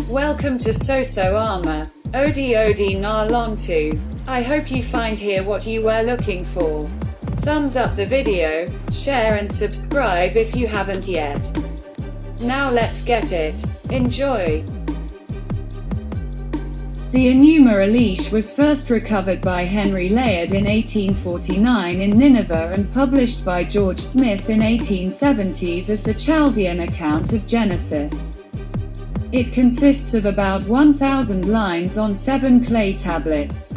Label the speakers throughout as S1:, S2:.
S1: Welcome to AmA Media.2.0. I hope you find here what you were looking for. Thumbs up the video, share and subscribe if you haven't yet. Now let's get it. Enjoy. The Enuma Elish was first recovered by Henry Layard in 1849 in Nineveh and published by George Smith in 1870s as the Chaldean account of Genesis. It consists of about 1,000 lines on 7 clay tablets.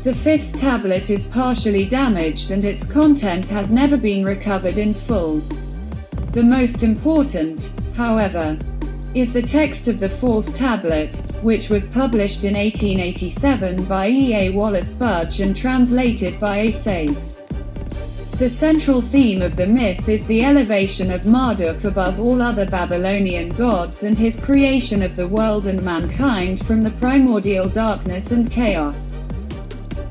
S1: The 5th tablet is partially damaged and its content has never been recovered in full. The most important, however, is the text of the 4th tablet, which was published in 1887 by E.A. Wallace Budge and translated by A. Sayce. The central theme of the myth is the elevation of Marduk above all other Babylonian gods and his creation of the world and mankind from the primordial darkness and chaos,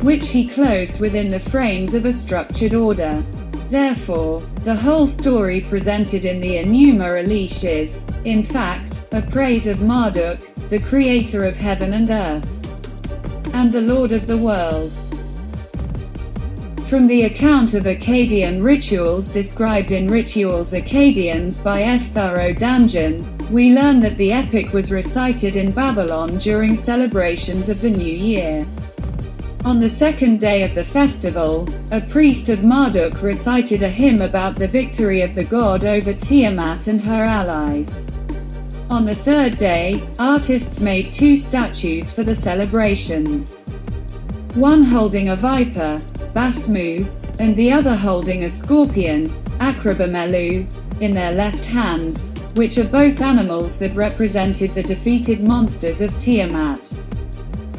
S1: which he closed within the frames of a structured order. Therefore, the whole story presented in the Enuma Elish is, in fact, a praise of Marduk, the creator of heaven and earth, and the Lord of the world. From the account of Akkadian rituals described in Rituals Akkadians by F. Thorough Danjan, we learn that the epic was recited in Babylon during celebrations of the New Year. On the 2nd day of the festival, a priest of Marduk recited a hymn about the victory of the god over Tiamat and her allies. On the 3rd day, artists made 2 statues for the celebrations. One holding a viper, Basmu, and the other holding a scorpion, Akrabamelu, in their left hands, which are both animals that represented the defeated monsters of Tiamat.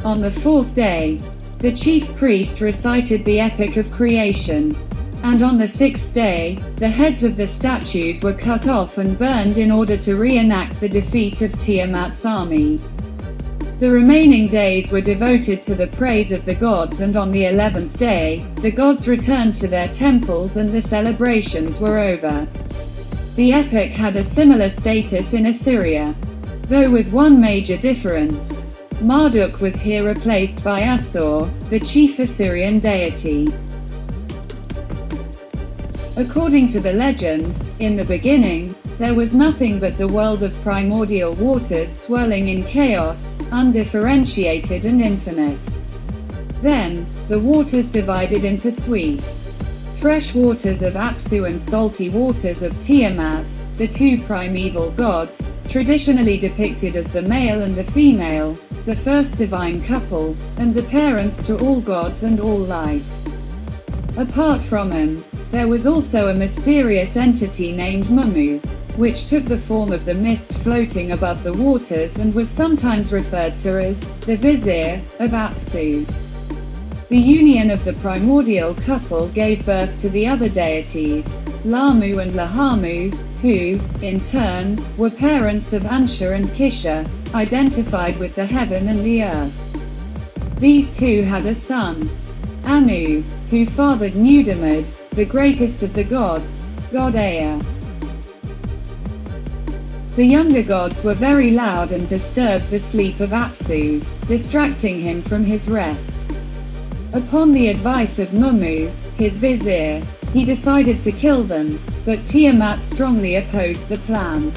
S1: On the 4th day, the chief priest recited the epic of creation, and on the 6th day, the heads of the statues were cut off and burned in order to reenact the defeat of Tiamat's army. The remaining days were devoted to the praise of the gods, and on the 11th day, the gods returned to their temples and the celebrations were over. The epic had a similar status in Assyria, though with one major difference. Marduk was here replaced by Assur, the chief Assyrian deity. According to the legend, in the beginning, there was nothing but the world of primordial waters swirling in chaos, undifferentiated and infinite. Then, the waters divided into sweet, fresh waters of Apsu and salty waters of Tiamat, the 2 primeval gods, traditionally depicted as the male and the female, the first divine couple, and the parents to all gods and all life. Apart from him, there was also a mysterious entity named Mumu, which took the form of the mist floating above the waters and was sometimes referred to as the vizier of Apsu. The union of the primordial couple gave birth to the other deities, Lamu and Lahamu, who, in turn, were parents of Ansha and Kisha, identified with the heaven and the earth. These 2 had a son, Anu, who fathered Nudimmud, the greatest of the gods, god Ea. The younger gods were very loud and disturbed the sleep of Apsu, distracting him from his rest. Upon the advice of Mumu, his vizier, he decided to kill them, but Tiamat strongly opposed the plan.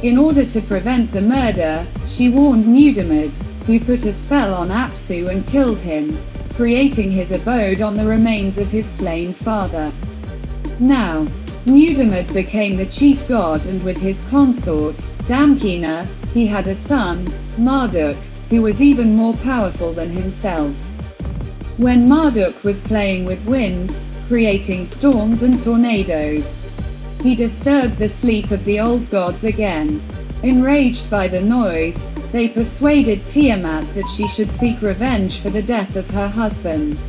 S1: In order to prevent the murder, she warned Nudimmud, who put a spell on Apsu and killed him, creating his abode on the remains of his slain father. Now, Nudimmud became the chief god, and with his consort, Damkina, he had a son, Marduk, who was even more powerful than himself. When Marduk was playing with winds, creating storms and tornadoes, he disturbed the sleep of the old gods again. Enraged by the noise, they persuaded Tiamat that she should seek revenge for the death of her husband.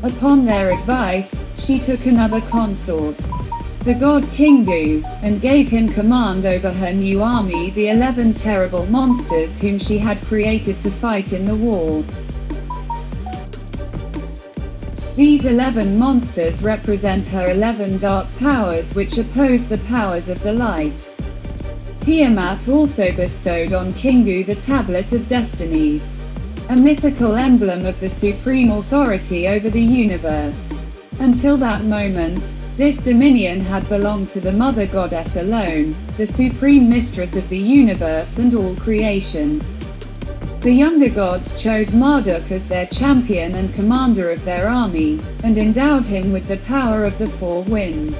S1: Upon their advice, she took another consort, the god Kingu, and gave him command over her new army, the 11 terrible monsters whom she had created to fight in the war. These 11 monsters represent her 11 dark powers which oppose the powers of the light. Tiamat also bestowed on Kingu the Tablet of Destinies, a mythical emblem of the supreme authority over the universe. Until that moment, this dominion had belonged to the Mother Goddess alone, the supreme mistress of the universe and all creation. The younger gods chose Marduk as their champion and commander of their army, and endowed him with the power of the four winds.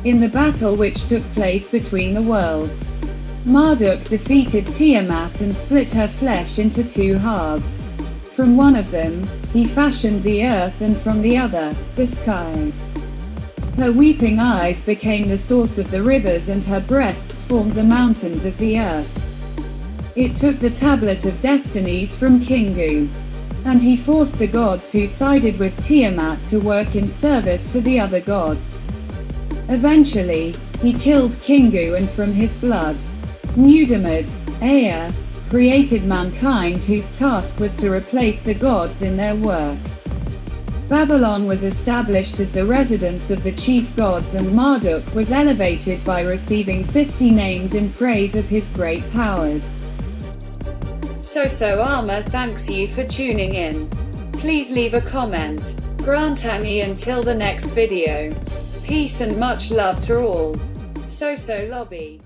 S1: In the battle which took place between the worlds, Marduk defeated Tiamat and split her flesh into two halves. From one of them, he fashioned the earth and from the other, the sky. Her weeping eyes became the source of the rivers and her breasts formed the mountains of the earth. It took the Tablet of Destinies from Kingu, and he forced the gods who sided with Tiamat to work in service for the other gods. Eventually, he killed Kingu and from his blood, Nudimmud, Ea, created mankind whose task was to replace the gods in their work. Babylon was established as the residence of the chief gods and Marduk was elevated by receiving 50 names in praise of his great powers. So AmA thanks you for tuning in. Please leave a comment. Grantani until the next video. Peace and much love to all. So Lobby.